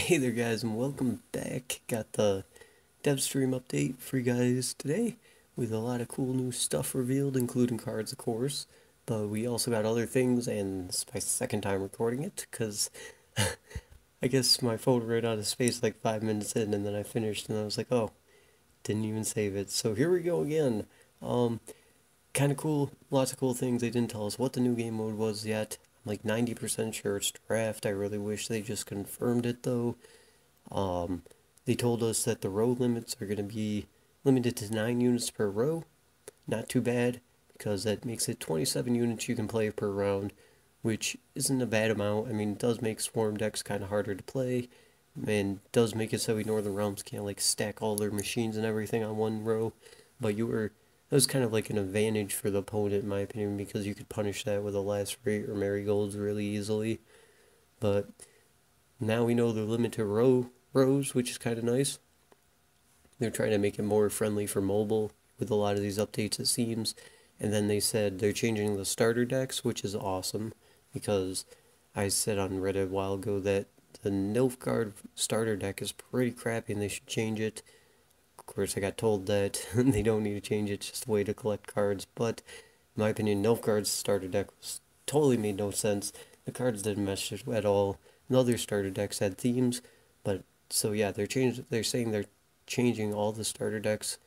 Hey there guys and welcome back. Got the dev stream update for you guys today with a lot of cool new stuff revealed, including cards of course, but we also got other things, and this is my second time recording it because I guess my phone ran out of space like 5 minutes in, and then I finished and I was like, oh, didn't even save it. So here we go again. Kind of cool, lots of cool things. They didn't tell us what the new game mode was yet. I'm like 90% sure it's draft. I really wish they just confirmed it though. They told us that the row limits are going to be limited to 9 units per row. Not too bad, because that makes it 27 units you can play per round, which isn't a bad amount. I mean, it does make swarm decks kind of harder to play, and does make it so Northern Realms can't like stack all their machines and everything on one row, but that was kind of like an advantage for the opponent in my opinion, because you could punish that with a last rate or marigolds really easily. But now we know they're limited rows, which is kind of nice. They're trying to make it more friendly for mobile with a lot of these updates, it seems. And then they said they're changing the starter decks, which is awesome, because I said on Reddit a while ago that the Nilfgaard starter deck is pretty crappy and they should change it. Of course, I got told that they don't need to change it, it's just a way to collect cards. But in my opinion, Nilfgaard's starter deck totally made no sense. The cards didn't mesh at all. The other starter decks had themes, but so yeah, they're saying they're changing all the starter decks.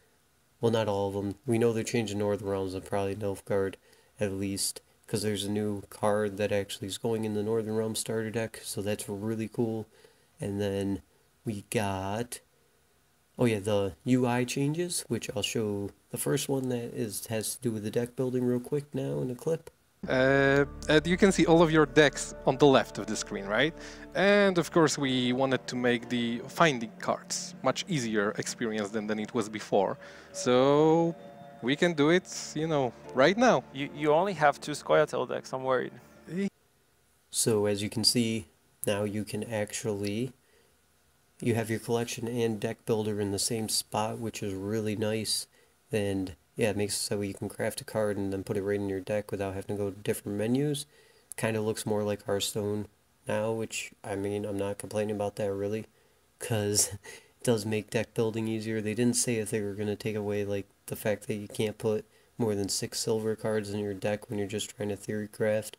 Well, not all of them. We know they're changing Northern Realms and probably Nilfgaard at least, because there's a new card that actually is going in the Northern Realms starter deck, so that's really cool. And then we got, oh yeah, the UI changes, which I'll show. The first one that has to do with the deck building real quick now in a clip. And you can see all of your decks on the left of the screen, right? And of course we wanted to make the finding cards much easier experience than it was before. So we can do it, right now. You only have 2 SpellTell decks, I'm worried. So as you can see, now you can actually, you have your collection and deck builder in the same spot, which is really nice. And yeah, it makes it so you can craft a card and then put it right in your deck without having to go to different menus. Kind of looks more like Hearthstone now, which, I mean, I'm not complaining about that really, because it does make deck building easier. They didn't say if they were going to take away, like, the fact that you can't put more than 6 silver cards in your deck when you're just trying to theory craft,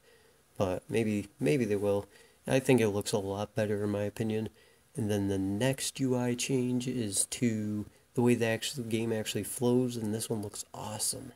but maybe they will. I think it looks a lot better in my opinion. And then the next UI change is to the way the game actually flows, and this one looks awesome.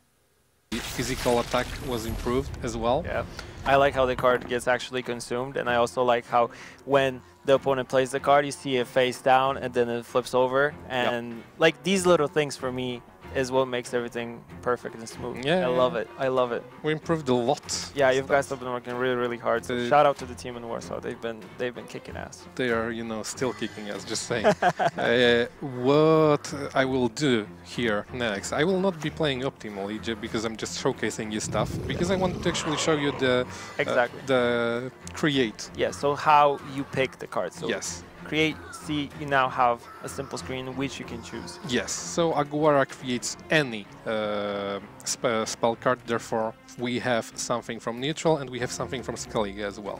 Physical attack was improved as well. Yeah, I like how the card gets actually consumed, and I also like how when the opponent plays the card, you see it face down and then it flips over, and like these little things for me is what makes everything perfect and smooth. Yeah, I love it. I love it. We improved a lot. Yeah, you guys have been working really hard. So shout out to the team in Warsaw. They've been kicking ass. They are, still kicking us. Just saying. What I will do here next, I will not be playing optimally because I'm just showcasing you stuff. Because I want to actually show you the exactly the create. Yeah. So how you pick the cards. So yes. Create, see, you now have a simple screen which you can choose. Yes, so Aguara creates any spell card, therefore we have something from neutral and we have something from Skellige as well.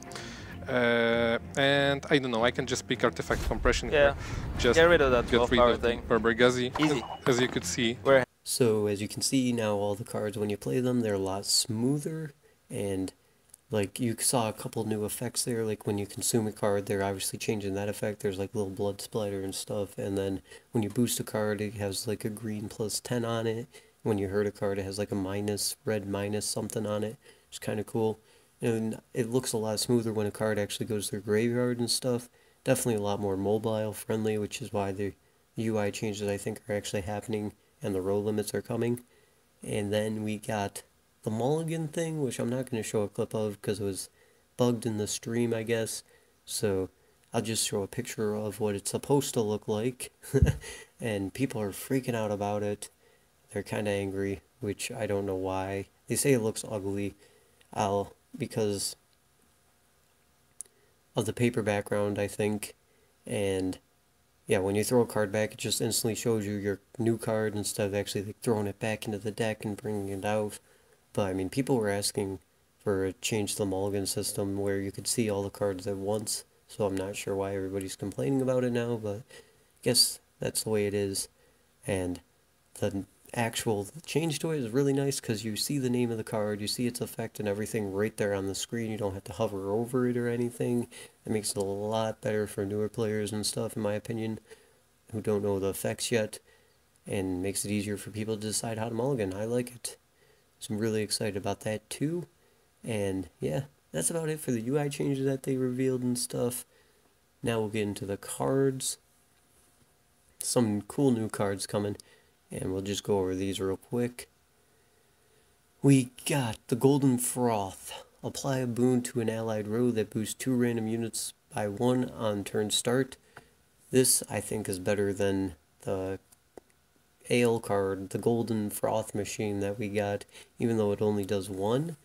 And I don't know, I can just pick artifact compression here. Just get rid of that 12-power thing. Farber, easy. As you could see. So as you can see now, all the cards when you play them, they're a lot smoother, and like, you saw a couple new effects there, like when you consume a card, they're obviously changing that effect. There's like little blood splatter and stuff, and then when you boost a card, it has like a green +10 on it. When you hurt a card, it has like a red minus something on it. It's kind of cool. And it looks a lot smoother when a card actually goes to the graveyard and stuff. Definitely a lot more mobile friendly, which is why the UI changes I think are actually happening and the row limits are coming. And then we got the mulligan thing, which I'm not going to show a clip of because it was bugged in the stream, I guess. So I'll just show a picture of what it's supposed to look like. And people are freaking out about it. They're kind of angry, which I don't know why. They say it looks ugly. Because of the paper background, I think. And yeah, when you throw a card back, it just instantly shows you your new card instead of actually like throwing it back into the deck and bringing it out. But I mean, people were asking for a change to the mulligan system where you could see all the cards at once, so I'm not sure why everybody's complaining about it now, but I guess that's the way it is. And the actual change to it is really nice because you see the name of the card, you see its effect and everything right there on the screen. You don't have to hover over it or anything. It makes it a lot better for newer players and stuff, in my opinion, who don't know the effects yet, and makes it easier for people to decide how to mulligan. I like it. So I'm really excited about that too. And yeah, that's about it for the UI changes that they revealed and stuff. Now we'll get into the cards. Some cool new cards coming, and we'll just go over these real quick. We got the Golden Froth. Apply a boon to an allied row that boosts 2 random units by 1 on turn start. This, I think, is better than the Ale card, the Golden Froth machine that we got, even though it only does 1.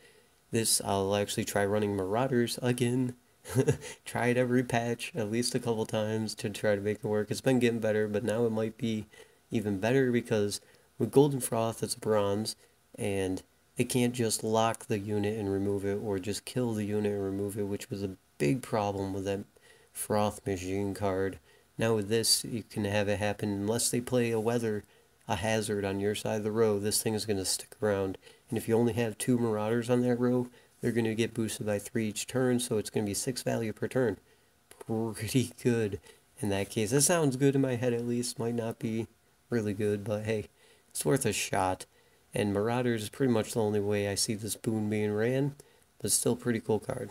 This, I'll actually try running Marauders again. Try it every patch, at least a couple times, to try to make it work. It's been getting better, but now it might be even better because with Golden Froth, it's a bronze, and it can't just lock the unit and remove it, or just kill the unit and remove it, which was a big problem with that Froth machine card. Now with this, you can have it happen unless they play a hazard on your side of the row. This thing is going to stick around, and if you only have 2 Marauders on that row, they're going to get boosted by 3 each turn, so it's going to be 6 value per turn. Pretty good in that case. That sounds good in my head at least. Might not be really good, but hey, it's worth a shot. And Marauders is pretty much the only way I see this boon being ran, but still pretty cool card.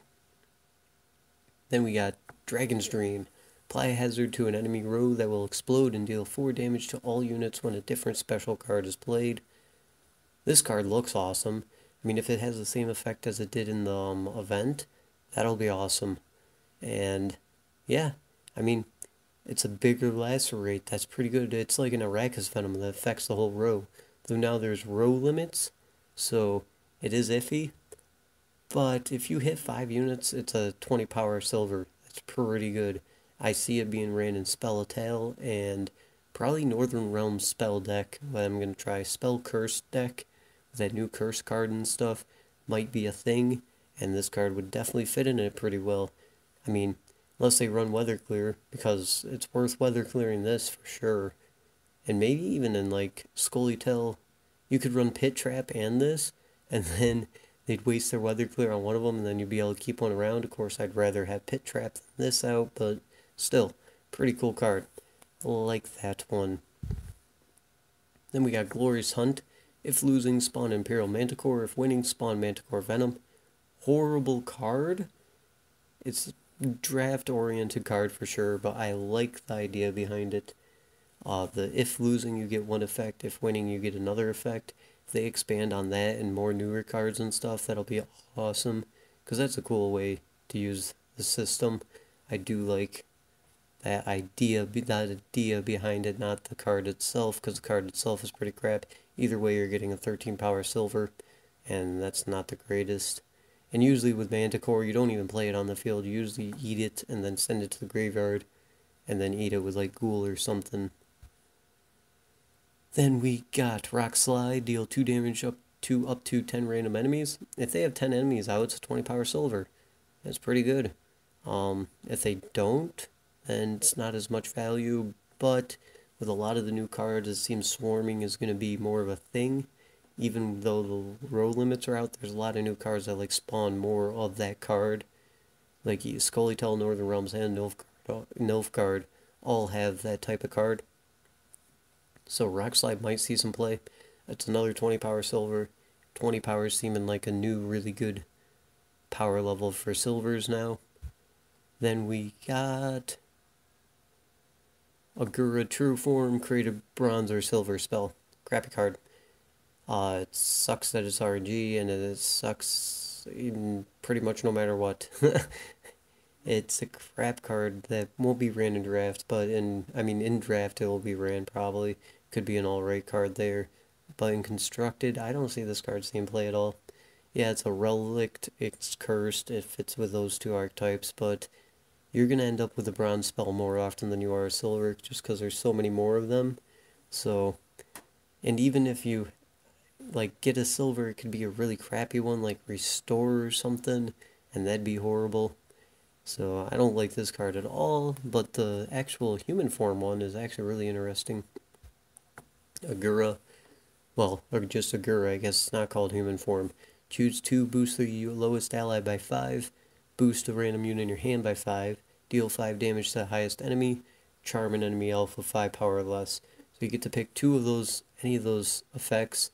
Then we got Dragon's Dream. Apply a hazard to an enemy row that will explode and deal 4 damage to all units when a different special card is played. This card looks awesome. I mean, if it has the same effect as it did in the event, that'll be awesome. And yeah, I mean, it's a bigger lacerate. That's pretty good. It's like an Arrakis Venom that affects the whole row. Though now there's row limits, so it is iffy. But if you hit 5 units, it's a 20 power silver. That's pretty good. I see it being ran in SpellTell and probably Northern Realms spell deck. But I'm going to try Spell Curse deck. That new curse card and stuff might be a thing, and this card would definitely fit in it pretty well. I mean, unless they run Weather Clear, because it's worth Weather Clearing this for sure. And maybe even in like SpellTell, you could run Pit Trap and this, and then they'd waste their Weather Clear on one of them, and then you'd be able to keep one around. Of course, I'd rather have Pit Trap than this out, but still, pretty cool card. I like that one. Then we got Glorious Hunt. If losing, spawn Imperial Manticore. If winning, spawn Manticore Venom. Horrible card. It's a draft-oriented card for sure, but I like the idea behind it. If losing, you get one effect. If winning, you get another effect. If they expand on that and more newer cards and stuff, that'll be awesome. Because that's a cool way to use the system. I do like that idea behind it, not the card itself, because the card itself is pretty crap. Either way, you're getting a 13 power silver, and that's not the greatest. And usually with Manticore, you don't even play it on the field. You usually eat it and then send it to the graveyard, and then eat it with like Ghoul or something. Then we got Rockslide, deal 2 damage up to 10 random enemies. If they have 10 enemies out, it's a 20 power silver. That's pretty good. If they don't, then it's not as much value, but with a lot of the new cards, it seems swarming is going to be more of a thing. Even though the row limits are out, there's a lot of new cards that like spawn more of that card. Like SpellTell, Northern Realms, and Nilfgaard all have that type of card. So Rockslide might see some play. That's another 20 power silver. 20 power seeming like a new really good power level for silvers now. Then we got Agura True Form, create a bronze or silver spell. Crappy card. It sucks that it's RNG, and it sucks in pretty much no matter what. It's a crap card that won't be ran in draft, but in draft it will be ran probably. Could be an alright card there. But in constructed, I don't see this card seeing play at all. Yeah, it's a relic, it's cursed, it fits with those 2 archetypes, but you're going to end up with a bronze spell more often than you are a silver, just because there's so many more of them. So, and even if you like get a silver, it could be a really crappy one like Restore or something, and that'd be horrible. So I don't like this card at all, but the actual human form one is actually really interesting. Agura, well, or just Agura, I guess it's not called human form. Choose 2, boost the lowest ally by 5, boost a random unit in your hand by 5, deal 5 damage to the highest enemy, charm an enemy elf with 5 power or less. So you get to pick 2 of those, any of those effects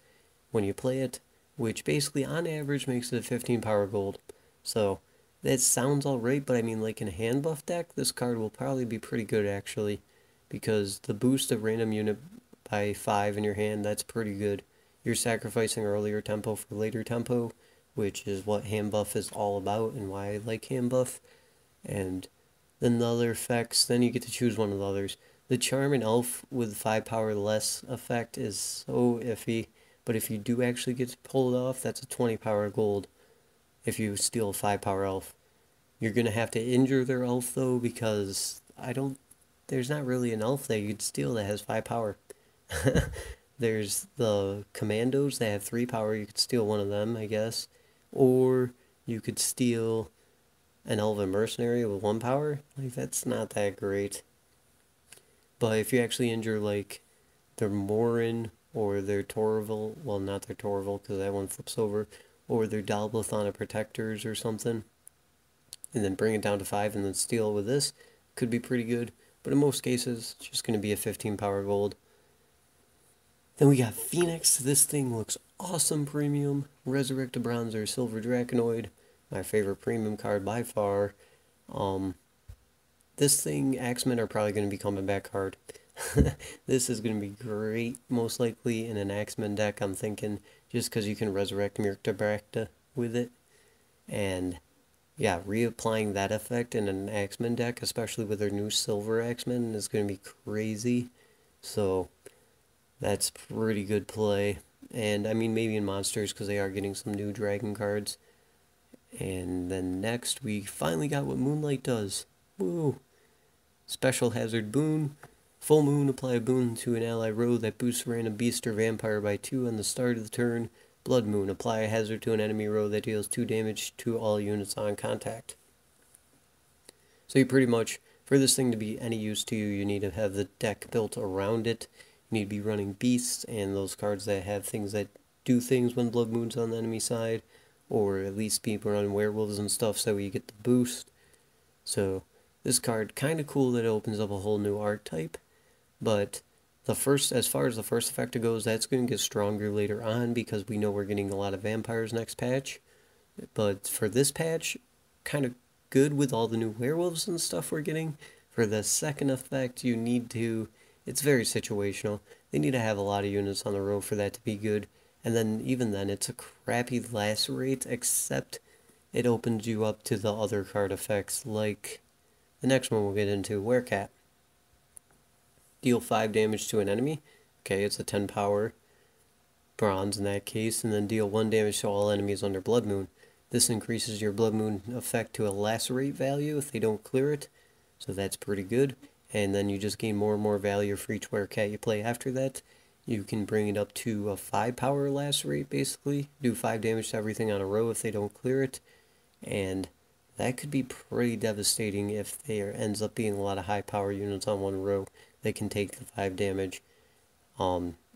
when you play it, which basically on average makes it a 15 power gold. So that sounds alright, but I mean, like in a hand buff deck, this card will probably be pretty good actually, because the boost of random unit by 5 in your hand, that's pretty good. You're sacrificing earlier tempo for later tempo, which is what hand buff is all about and why I like hand buff. And then the other effects, then you get to choose one of the others. The charm and elf with 5 power less effect is so iffy, but if you do actually get to pull it off, that's a 20 power gold if you steal a 5 power elf. You're going to have to injure their elf though, because there's not really an elf that you could steal that has 5 power. There's the commandos that have 3 power, you could steal one of them, I guess. Or you could steal an elven mercenary with 1 power. Like, that's not that great. But if you actually injure, like, their Morin or their Torval, well, not their Torval, because that one flips over, or their Dalblathon of Protectors or something, and then bring it down to 5 and then steal with this, could be pretty good. But in most cases, it's just going to be a 15 power gold. Then we got Phoenix. This thing looks awesome premium. Resurrect a Bronze or Silver Draconoid. My favorite premium card by far. This thing, Axemen are probably going to be coming back hard. This is going to be great, most likely, in an Axemen deck, I'm thinking, just because you can resurrect Myrkta with it. And, yeah, reapplying that effect in an Axemen deck, especially with their new Silver Axemen, is going to be crazy. So that's pretty good play. And I mean, maybe in monsters, because they are getting some new dragon cards. And then next, we finally got what Moonlight does. Woo! Special hazard boon. Full moon, apply a boon to an ally row that boosts a random beast or vampire by 2 on the start of the turn. Blood moon, apply a hazard to an enemy row that deals 2 damage to all units on contact. So you pretty much, for this thing to be any use to you, you need to have the deck built around it. You need to be running beasts and those cards that have things that do things when Blood Moon's on the enemy side, or at least be running werewolves and stuff so you get the boost. So this card, kind of cool that it opens up a whole new archetype, but as far as the first effect goes, that's going to get stronger later on because we know we're getting a lot of vampires next patch. But for this patch, kind of good with all the new werewolves and stuff we're getting. For the second effect, you need to, it's very situational. They need to have a lot of units on the row for that to be good. And then, even then, it's a crappy lacerate, except it opens you up to the other card effects, like the next one we'll get into, Werecat. Deal 5 damage to an enemy. Okay, it's a 10 power bronze in that case, and then deal 1 damage to all enemies under Blood Moon. This increases your Blood Moon effect to a lacerate value if they don't clear it, so that's pretty good. And then you just gain more and more value for each Werecat you play after that. You can bring it up to a 5 power lacerate, basically. Do 5 damage to everything on a row if they don't clear it. And that could be pretty devastating if there ends up being a lot of high power units on one row that can take the 5 damage.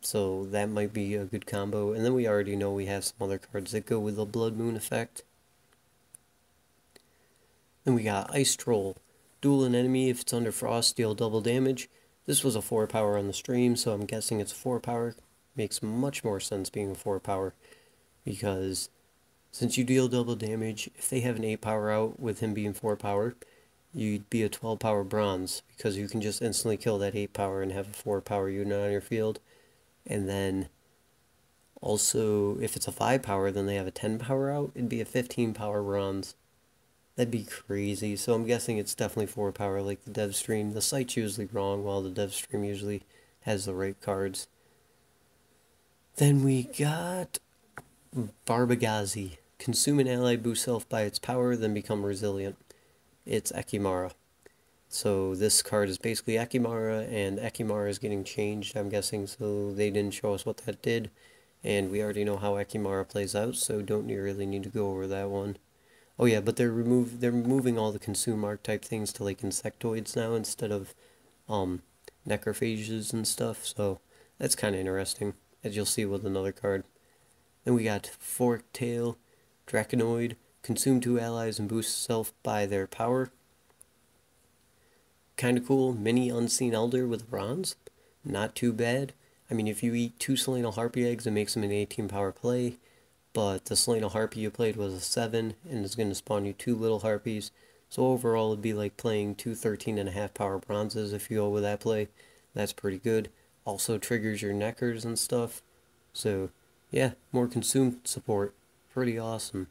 So that might be a good combo. And then we already know we have some other cards that go with the Blood Moon effect. Then we got Ice Troll. Duel an enemy. If it's under frost, deal double damage. This was a 4 power on the stream, so I'm guessing it's 4 power. Makes much more sense being a 4 power, because since you deal double damage, if they have an 8 power out with him being 4 power, you'd be a 12 power bronze, because you can just instantly kill that 8 power and have a 4 power unit on your field. And then also, if it's a 5 power, then they have a 10 power out, it'd be a 15 power bronze. That'd be crazy. So I'm guessing it's definitely 4 power like the dev stream. The site's usually wrong, while the dev stream usually has the right cards. Then we got Barbagazi. Consume an ally, boost self by its power, then become resilient. It's Ekimara. So this card is basically Ekimara, and Ekimara is getting changed, I'm guessing, so they didn't show us what that did. And we already know how Ekimara plays out, so don't really need to go over that one. Oh yeah, but they're removing all the consume archetype things to like insectoids now instead of necrophages and stuff. So that's kind of interesting, as you'll see with another card. Then we got Forked Tail, Draconoid, consume 2 allies and boost self by their power. Kind of cool. Mini Unseen Elder with bronze. Not too bad. I mean, if you eat 2 Selena Harpy eggs, it makes them an 18 power play. But the Selena Harpy you played was a 7, and it's going to spawn you 2 little Harpies. So overall, it'd be like playing 2 13.5 power bronzes if you go with that play. That's pretty good. Also triggers your Neckers and stuff. So, yeah, more consume support. Pretty awesome.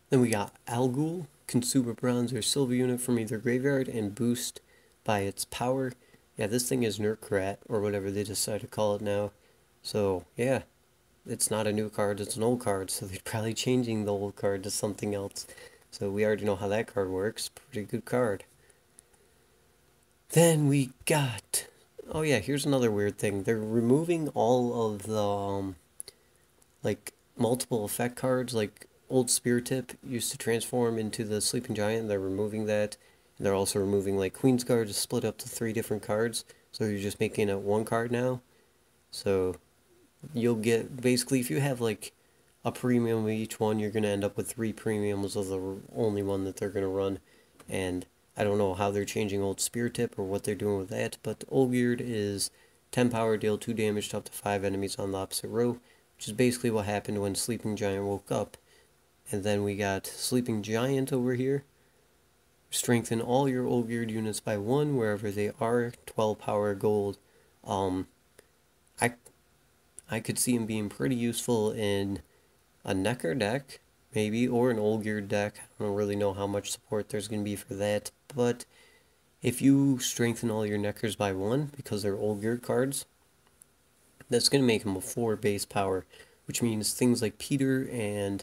Then we got Algul, consume a bronze or silver unit from either graveyard and boost by its power. Yeah, this thing is Nurkrat, or whatever they decide to call it now. So, yeah, it's not a new card, it's an old card, so they're probably changing the old card to something else. So we already know how that card works. Pretty good card. Then we got... Oh yeah, here's another weird thing. They're removing all of the, like, multiple effect cards, like old Spear Tip used to transform into the Sleeping Giant. They're removing that. And they're also removing like Queen's Guard to split up to 3 different cards. So you're just making it 1 card now. So you'll get, basically, if you have like a premium of each one, you're going to end up with 3 premiums of the only one that they're going to run. And I don't know how they're changing old Spear Tip or what they're doing with that. But Olgierd is 10 power, deal 2 damage to up to 5 enemies on the opposite row. Which is basically what happened when Sleeping Giant woke up. And then we got Sleeping Giant over here. Strengthen all your Olgierd units by 1 wherever they are. 12 power gold. I could see him being pretty useful in a Necker deck, maybe, or an Olgierd deck. I don't really know how much support there's going to be for that. But if you strengthen all your Neckers by 1, because they're Olgierd cards, that's going to make them a 4 base power. Which means things like Peter and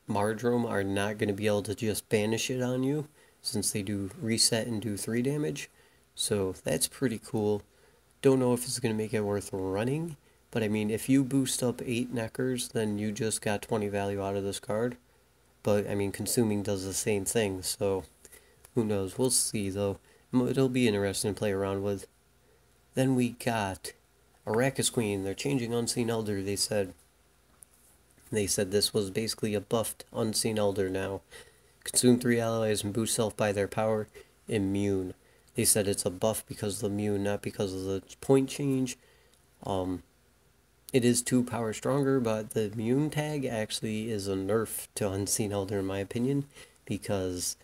Mardrome are not going to be able to just banish it on you, since they do reset and do 3 damage. So that's pretty cool. Don't know if it's going to make it worth running, but I mean, if you boost up 8 Neckers, then you just got 20 value out of this card. But I mean, consuming does the same thing, so who knows? We'll see though. It'll be interesting to play around with. Then we got Arrakis Queen. They're changing Unseen Elder, they said. They said this was basically a buffed Unseen Elder now. Consume 3 allies and boost self by their power. Immune. They said it's a buff because of the immune, not because of the point change. It is 2 power stronger, but the immune tag actually is a nerf to Unseen Elder in my opinion. Because,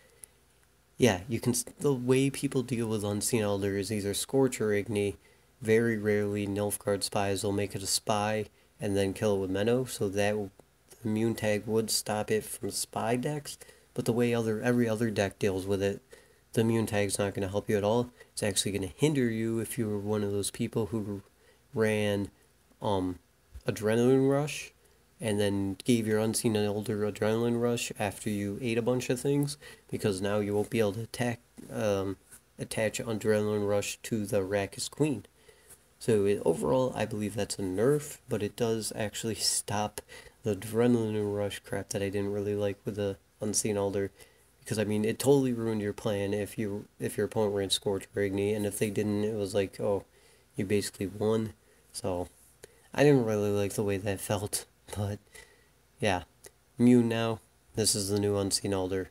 yeah, you can. The way people deal with Unseen Elder is either Scorch or Igni. Very rarely Nilfgaard spies will make it a spy and then kill it with Menno, so that the immune tag would stop it from spy decks. But the way every other deck deals with it, the immune tag's not going to help you at all. It's actually going to hinder you if you were one of those people who ran Adrenaline Rush and then gave your Unseen Elder Adrenaline Rush after you ate a bunch of things, because now you won't be able to attach Adrenaline Rush to the Arrakis Queen. So overall, I believe that's a nerf, but it does actually stop the Adrenaline Rush crap that I didn't really like with the Unseen Elder. Because, I mean, it totally ruined your plan if your opponent ran Scorch or Igni, and if they didn't, it was like, oh, you basically won. So, I didn't really like the way that felt, but, yeah. Immune now. This is the new Unseen Elder.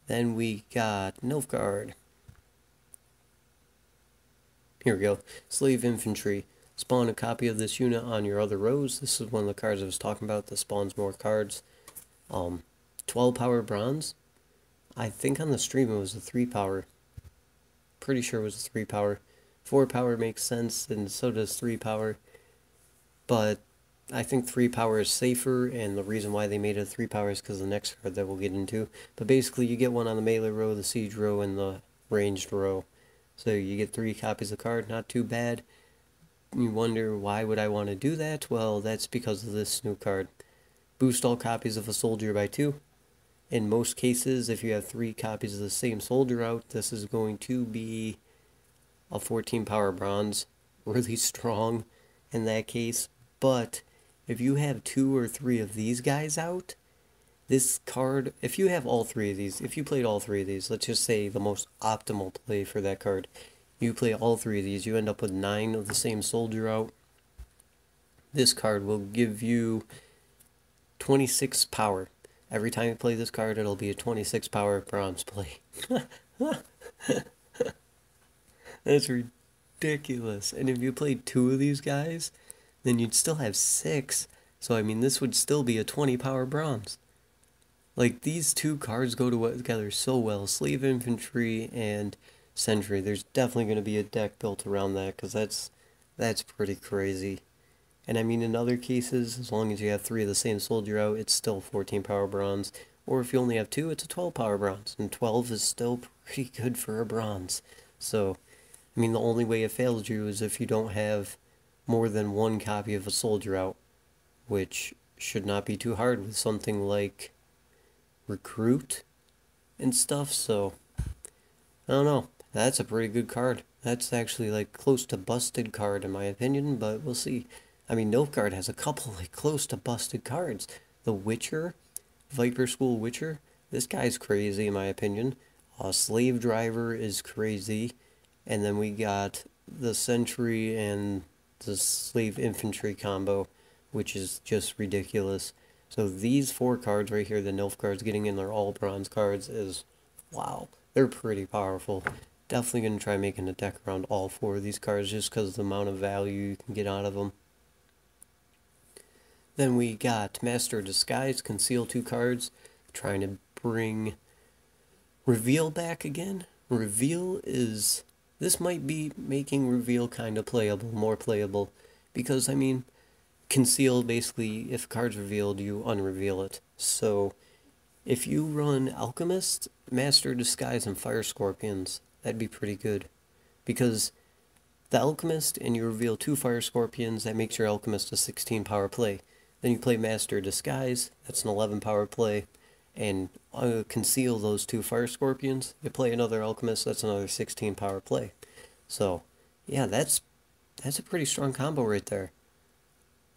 Then we got Nilfgaard. Here we go. Slave Infantry. Spawn a copy of this unit on your other rows. This is one of the cards I was talking about that spawns more cards. 12 power bronze. I think on the stream it was a 3 power. Pretty sure it was a 3 power. 4 power makes sense, and so does 3 power. But I think 3 power is safer, and the reason why they made it a 3 power is because of the next card that we'll get into. But basically, you get one on the melee row, the siege row, and the ranged row. So you get 3 copies of the card, not too bad. You wonder, why would I want to do that? Well, that's because of this new card. Boost all copies of a soldier by 2. in most cases, if you have 3 copies of the same soldier out, this is going to be a 14 power bronze. Really strong in that case. But if you have 2 or 3 of these guys out, this card, if you have all 3 of these, if you played all 3 of these, let's just say the most optimal play for that card, you play all 3 of these, you end up with 9 of the same soldier out. This card will give you 26 power. Every time you play this card, it'll be a 26 power bronze play. That's ridiculous. And if you played 2 of these guys, then you'd still have 6. So, I mean, this would still be a 20 power bronze. Like, these 2 cards go together so well. Slave Infantry and Sentry. There's definitely going to be a deck built around that, because that's pretty crazy. And I mean, in other cases, as long as you have 3 of the same soldier out, it's still 14 power bronze. Or if you only have 2, it's a 12 power bronze. And 12 is still pretty good for a bronze. So, I mean, the only way it fails you is if you don't have more than 1 copy of a soldier out, which should not be too hard with something like Recruit and stuff. So, I don't know. That's a pretty good card. That's actually like close to busted card in my opinion, but we'll see. I mean, Nilfgaard has a couple like close to busted cards. The Witcher, Viper School Witcher, this guy's crazy in my opinion. Slave Driver is crazy. And then we got the Sentry and the Slave Infantry combo, which is just ridiculous. So these 4 cards right here, the Nilfgaard's getting in their all bronze cards, is, wow, they're pretty powerful. Definitely going to try making a deck around all 4 of these cards just because of the amount of value you can get out of them. Then we got Master Disguise, conceal 2 cards, trying to bring Reveal back again. Reveal is, this might be making Reveal kind of playable, more playable, because, I mean, conceal, basically, if a card's revealed, you unreveal it. So, if you run Alchemist, Master Disguise, and Fire Scorpions, that'd be pretty good. Because the Alchemist, and you reveal 2 Fire Scorpions, that makes your Alchemist a 16 power play. Then you play Master Disguise, that's an 11 power play, and conceal those 2 Fire Scorpions. You play another Alchemist, that's another 16 power play. So, yeah, that's a pretty strong combo right there.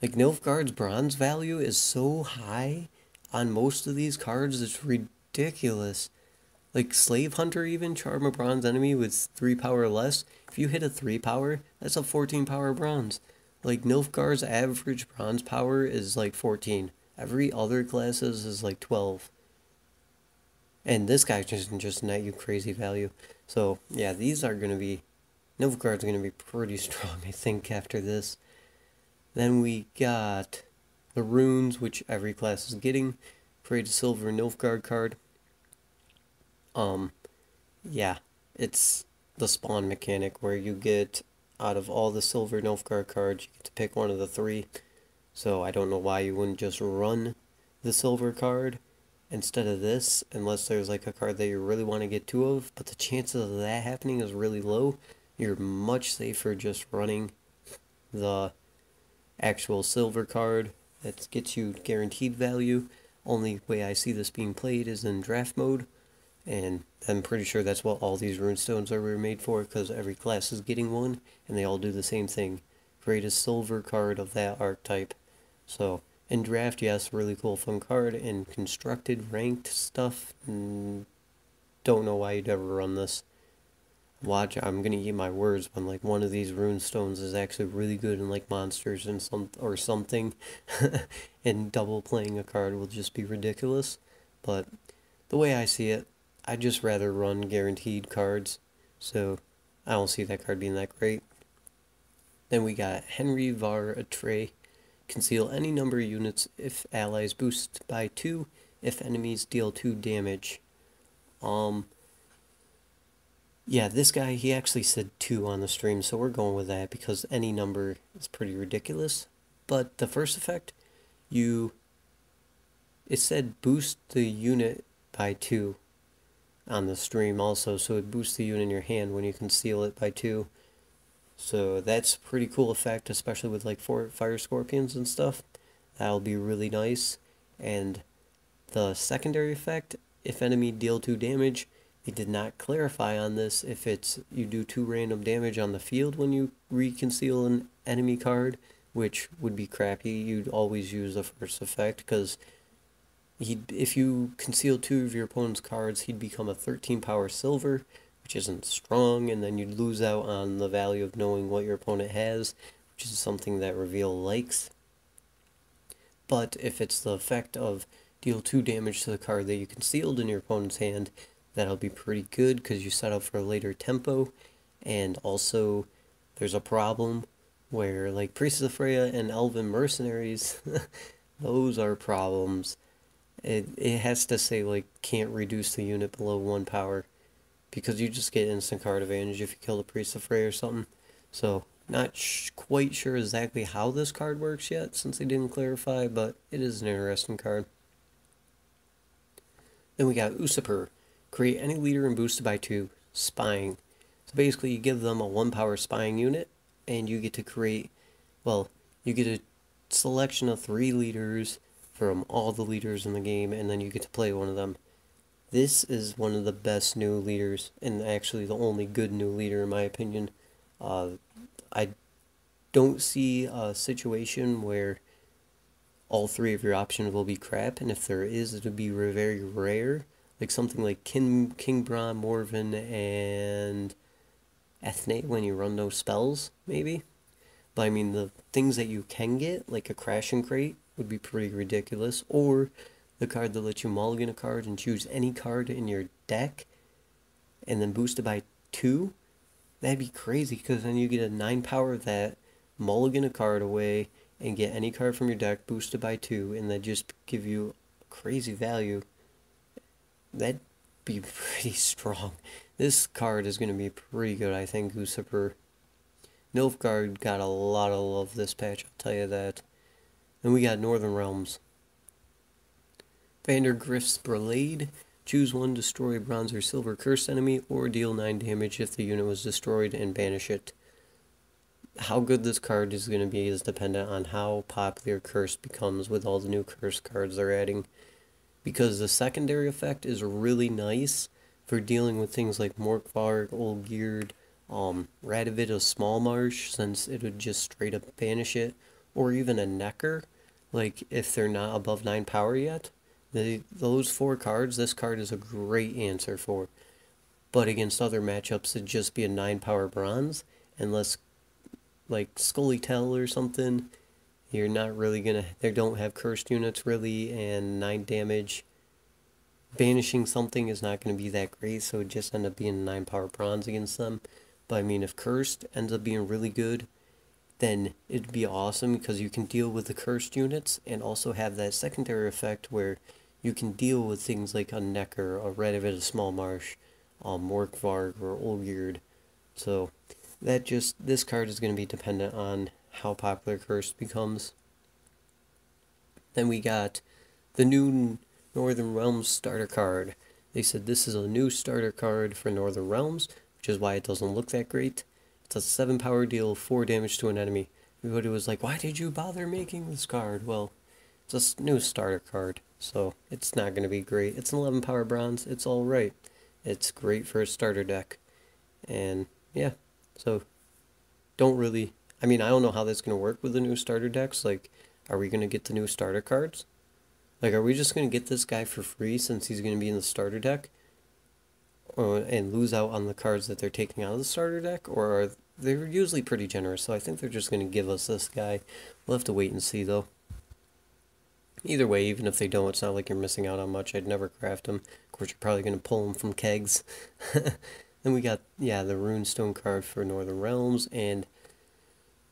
Like, Nilfgaard's bronze value is so high on most of these cards, it's ridiculous. Like, Slave Hunter even, charm a bronze enemy with 3 power or less. If you hit a 3 power, that's a 14 power bronze. Like, Nilfgaard's average bronze power is like 14. Every other classes is like 12. And this guy just net you crazy value. So, yeah, these are going to be, Nilfgaard's going to be pretty strong, I think, after this. Then we got the runes, which every class is getting. Create a silver Nilfgaard card. Yeah, it's the spawn mechanic where you get, out of all the silver Nilfgaard cards, you get to pick one of the 3. So I don't know why you wouldn't just run the silver card instead of this, unless there's like a card that you really want to get 2 of, but the chances of that happening is really low. You're much safer just running the actual silver card that gets you guaranteed value. Only way I see this being played is in draft mode, and I'm pretty sure that's what all these runestones are made for, because every class is getting one and they all do the same thing. Create a silver card of that archetype. So in draft, yes, really cool fun card. In constructed ranked stuff, don't know why you'd ever run this. Watch, I'm gonna eat my words when like one of these runestones is actually really good in like monsters and something, and double playing a card will just be ridiculous. But the way I see it, I'd just rather run guaranteed cards, so I don't see that card being that great. Then we got Henry Var Atre, conceal any number of units if allies boost by 2, if enemies deal 2 damage. Yeah, this guy, he actually said 2 on the stream, so we're going with that because any number is pretty ridiculous. But the first effect, it said boost the unit by 2 on the stream also, so it boosts the unit in your hand when you conceal it by 2. So that's a pretty cool effect, especially with like 4 Fire Scorpions and stuff. That'll be really nice. And The secondary effect, if enemy deal 2 damage, they did not clarify on this if it's you do 2 random damage on the field when you reconceal an enemy card, which would be crappy. You'd always use the first effect, because if you conceal 2 of your opponent's cards, he'd become a 13 power silver, which isn't strong, and then you'd lose out on the value of knowing what your opponent has, which is something that Reveal likes. But if it's the effect of deal 2 damage to the card that you concealed in your opponent's hand, that'll be pretty good because you set up for a later tempo. And also, there's a problem where, like, Priestess of Freya and Elven Mercenaries, those are problems. It has to say, like, can't reduce the unit below 1 power, because you just get instant card advantage if you kill the Priest of Freya or something. So, not quite sure exactly how this card works yet, since they didn't clarify, but it is an interesting card. Then we got Lucifer. Create any leader and boosted by 2. Spying. So basically you give them a 1 power spying unit, and you get to create, well, you get a selection of 3 leaders from all the leaders in the game, and then you get to play one of them. This is one of the best new leaders, and actually the only good new leader in my opinion. I don't see a situation where all 3 of your options will be crap, and if there is, it'll be very rare. Like something like King Bron, Morven, and Ethne when you run those spells, maybe. But I mean, the things that you can get, like a Crash and Crate, would be pretty ridiculous. Or the card that lets you mulligan a card and choose any card in your deck, and then boost it by 2. That'd be crazy, because then you get a 9 power that mulligan a card away and get any card from your deck boosted by 2, and then just give you crazy value. That'd be pretty strong. This card is going to be pretty good, I think, Lucifer. Nilfgaard got a lot of love this patch, I'll tell you that. Then we got Northern Realms. Vandergriff Spur. Choose 1 destroy bronze or silver cursed enemy, or deal 9 damage if the unit was destroyed, and banish it. How good this card is going to be is dependent on how popular Cursed becomes with all the new Cursed cards they're adding. Because the secondary effect is really nice for dealing with things like Morkvarg, Olgierd, Radovid of Small Marsh, since it would just straight up banish it, or even a Necker, like if they're not above 9 power yet. Those 4 cards, this card is a great answer for. But against other matchups, it'd just be a 9 power bronze, unless like SpellTell or something. You're not really gonna, they don't have cursed units really, and 9 damage. Banishing something is not gonna be that great, so it just end up being a 9 power bronze against them. But I mean, if cursed ends up being really good, then it'd be awesome, because you can deal with the cursed units and also have that secondary effect where you can deal with things like a Necker, a Radovid of Small Marsh, Morkvarg, or Olgierd. So this card is going to be dependent on how popular Cursed becomes. Then we got the new Northern Realms starter card. They said this is a new starter card for Northern Realms, which is why it doesn't look that great. It's a 7 power, deal 4 damage to an enemy. Everybody was like, why did you bother making this card? Well, it's a new starter card, so it's not going to be great. It's an 11 power bronze. It's alright. It's great for a starter deck. And yeah, so don't really, I mean, I don't know how that's going to work with the new starter decks. Like, are we going to get the new starter cards? Like, are we just going to get this guy for free since he's going to be in the starter deck? And lose out on the cards that they're taking out of the starter deck? Or are they're usually pretty generous, so I think they're just going to give us this guy. We'll have to wait and see, though. Either way, even if they don't, it's not like you're missing out on much. I'd never craft them. Of course, you're probably going to pull them from kegs. Then we got, yeah, the Runestone card for Northern Realms. And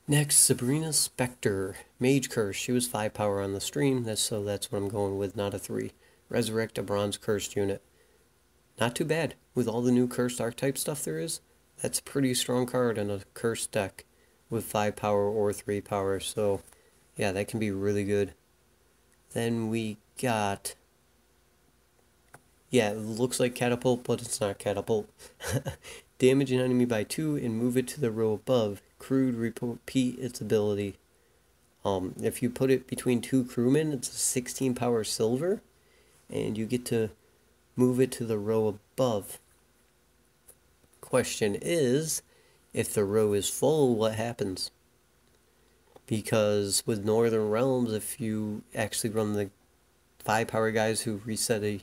next, Sabrina Spectre. Mage Curse. She was 5 power on the stream, so that's what I'm going with, not a 3. Resurrect a bronze cursed unit. Not too bad. With all the new cursed archetype stuff there is, that's a pretty strong card in a cursed deck with 5 power or 3 power. So, yeah, that can be really good. Then we got, yeah, it looks like Catapult, but it's not Catapult. Damage an enemy by 2 and move it to the row above. Crewed, repeat its ability. If you put it between 2 crewmen, it's a 16 power silver. and you get to move it to the row above. Question is, if the row is full, what happens? Because with Northern Realms, if you actually run the 5-power guys who reset a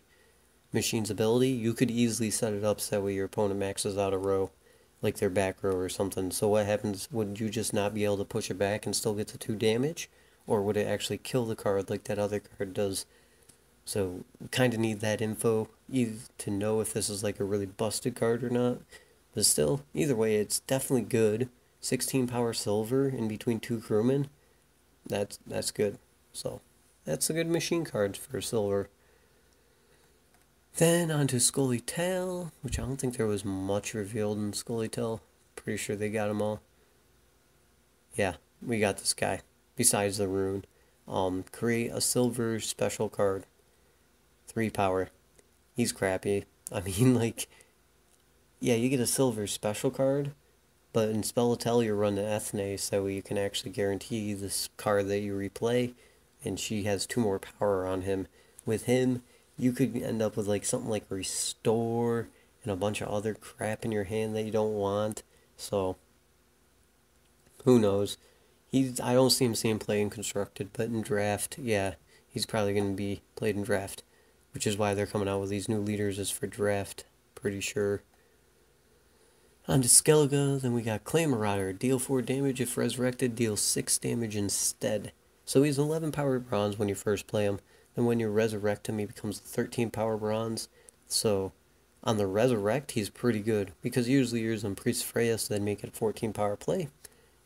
machine's ability, you could easily set it up so that way your opponent maxes out a row, like their back row or something. So what happens, would you just not be able to push it back and still get the 2 damage? Or would it actually kill the card like that other card does? So we kind of need that info to know if this is like a really busted card or not. But still, either way, it's definitely good. 16 power silver in between 2 crewmen. That's good. So that's a good machine card for silver. Then on to SpellTell, which I don't think there was much revealed in SpellTell. Pretty sure they got them all. Yeah, we got this guy. Besides the rune. Create a silver special card. 3 power. He's crappy. I mean, like, yeah, you get a silver special card, but in SpellTell you're running Ethne, so you can actually guarantee this card that you replay, and she has 2 more power on him. With him, you could end up with like something like Restore and a bunch of other crap in your hand that you don't want. So, who knows? I don't see him play in Constructed, but in Draft, yeah, he's probably going to be played in Draft, which is why they're coming out with these new leaders is for Draft, pretty sure. On to Skellige, then we got Claim Marauder. Deal 4 damage if resurrected, deal 6 damage instead. So he's 11 power bronze when you first play him. Then when you resurrect him, he becomes 13 power bronze. So on the resurrect, he's pretty good, because usually you're using Priest Freya, so then make it 14 power play.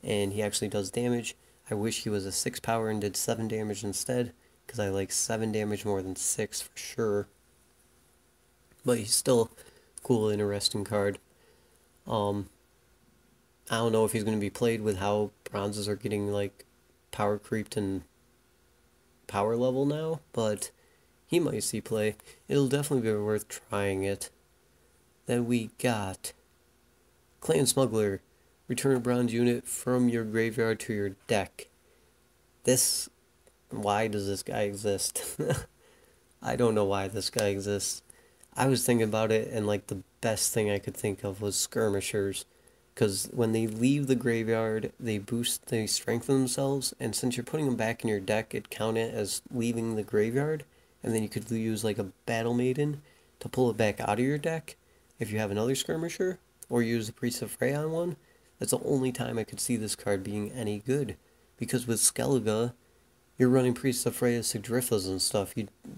And he actually does damage. I wish he was a 6 power and did 7 damage instead, because I like 7 damage more than 6 for sure. But he's still a cool, interesting card. I don't know if he's going to be played with how bronzes are getting like power creeped and power level now, but he might see play. It'll definitely be worth trying it. Then we got Clan Smuggler. Return a bronze unit from your graveyard to your deck. Why does this guy exist? I don't know why this guy exists. I was thinking about it, and like the best thing I could think of was skirmishers. Because when they leave the graveyard, they strengthen themselves, and since you're putting them back in your deck, it counted as leaving the graveyard, and then you could use like a Battle Maiden to pull it back out of your deck if you have another skirmisher, or use the Priest of Freya on one. That's the only time I could see this card being any good. Because with Skellige, you're running Priests of Freya Sigdrifas and stuff.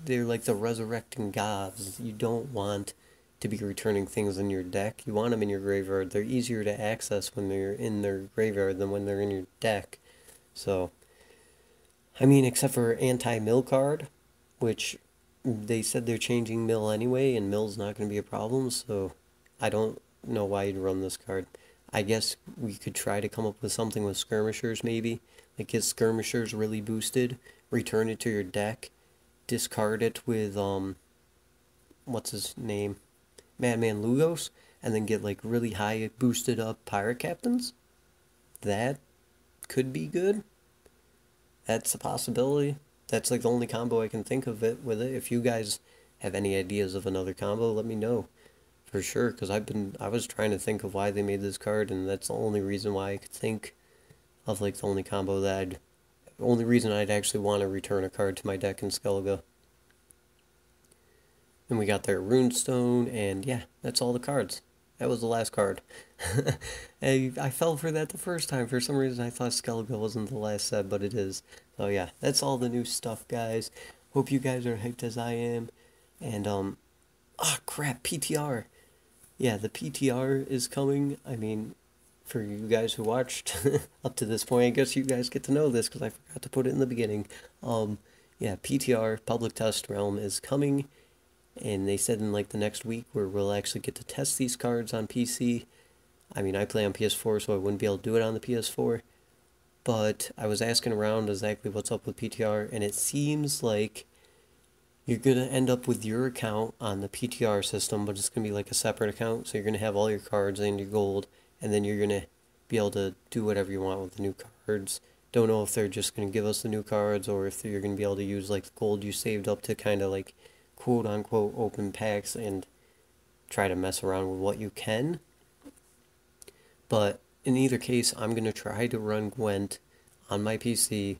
They're like the resurrecting gods. You don't want to be returning things in your deck. You want them in your graveyard. They're easier to access when they're in their graveyard than when they're in your deck. So, I mean, except for anti-mill card, which they said they're changing mill anyway, and mill's not going to be a problem, so I don't know why you'd run this card. I guess we could try to come up with something with skirmishers, maybe. Like, get skirmishers really boosted, return it to your deck, discard it with, what's his name? Madman Lugos, and then get, like, really high boosted up pirate captains? That could be good. That's a possibility. That's, like, the only combo I can think of with it. If you guys have any ideas of another combo, let me know. For sure, because I was trying to think of why they made this card, and that's the only reason why I could think of, like, the only combo only reason I'd actually want to return a card to my deck in Skellige. And we got their Runestone, and yeah, that's all the cards. That was the last card. I fell for that the first time. For some reason I thought Skellige wasn't the last set, but it is. So yeah, that's all the new stuff, guys. Hope you guys are hyped as I am. And, crap, PTR. Yeah, the PTR is coming. I mean, for you guys who watched up to this point, I guess you guys get to know this because I forgot to put it in the beginning. Yeah, PTR, Public Test Realm, is coming, and they said in like the next week where we'll actually get to test these cards on PC. I mean, I play on PS4, so I wouldn't be able to do it on the PS4, but I was asking around exactly what's up with PTR, and it seems like you're going to end up with your account on the PTR system, but it's going to be like a separate account, so you're going to have all your cards and your gold, and then you're going to be able to do whatever you want with the new cards. Don't know if they're just going to give us the new cards, or if you're going to be able to use like the gold you saved up to kind of like quote-unquote open packs and try to mess around with what you can. But in either case, I'm going to try to run Gwent on my PC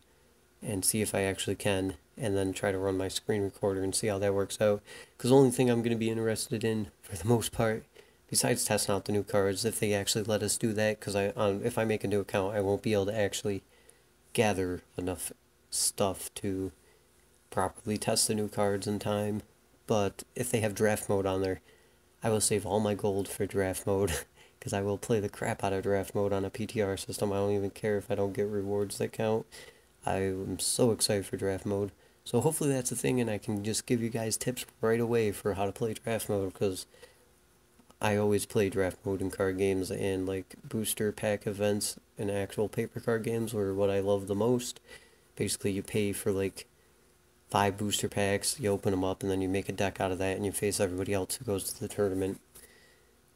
and see if I actually can, and then try to run my screen recorder and see how that works out. Because the only thing I'm going to be interested in, for the most part, besides testing out the new cards, if they actually let us do that, because if I make a new account, I won't be able to actually gather enough stuff to properly test the new cards in time. But if they have draft mode on there, I will save all my gold for draft mode, because I will play the crap out of draft mode on a PTR system. I don't even care if I don't get rewards that count. I'm so excited for draft mode. So hopefully that's a thing, and I can just give you guys tips right away for how to play draft mode, because I always play draft mode in card games, and like booster pack events and actual paper card games were what I love the most. Basically, you pay for like 5 booster packs, you open them up, and then you make a deck out of that, and you face everybody else who goes to the tournament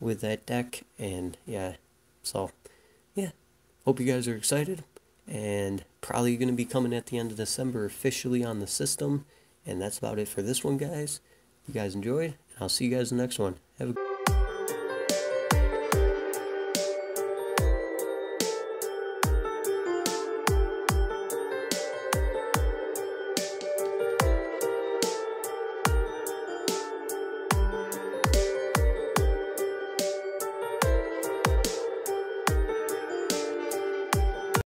with that deck. And yeah, so yeah, hope you guys are excited, and probably going to be coming at the end of December officially on the system. And that's about it for this one, guys. You guys enjoyed, and I'll see you guys in the next one.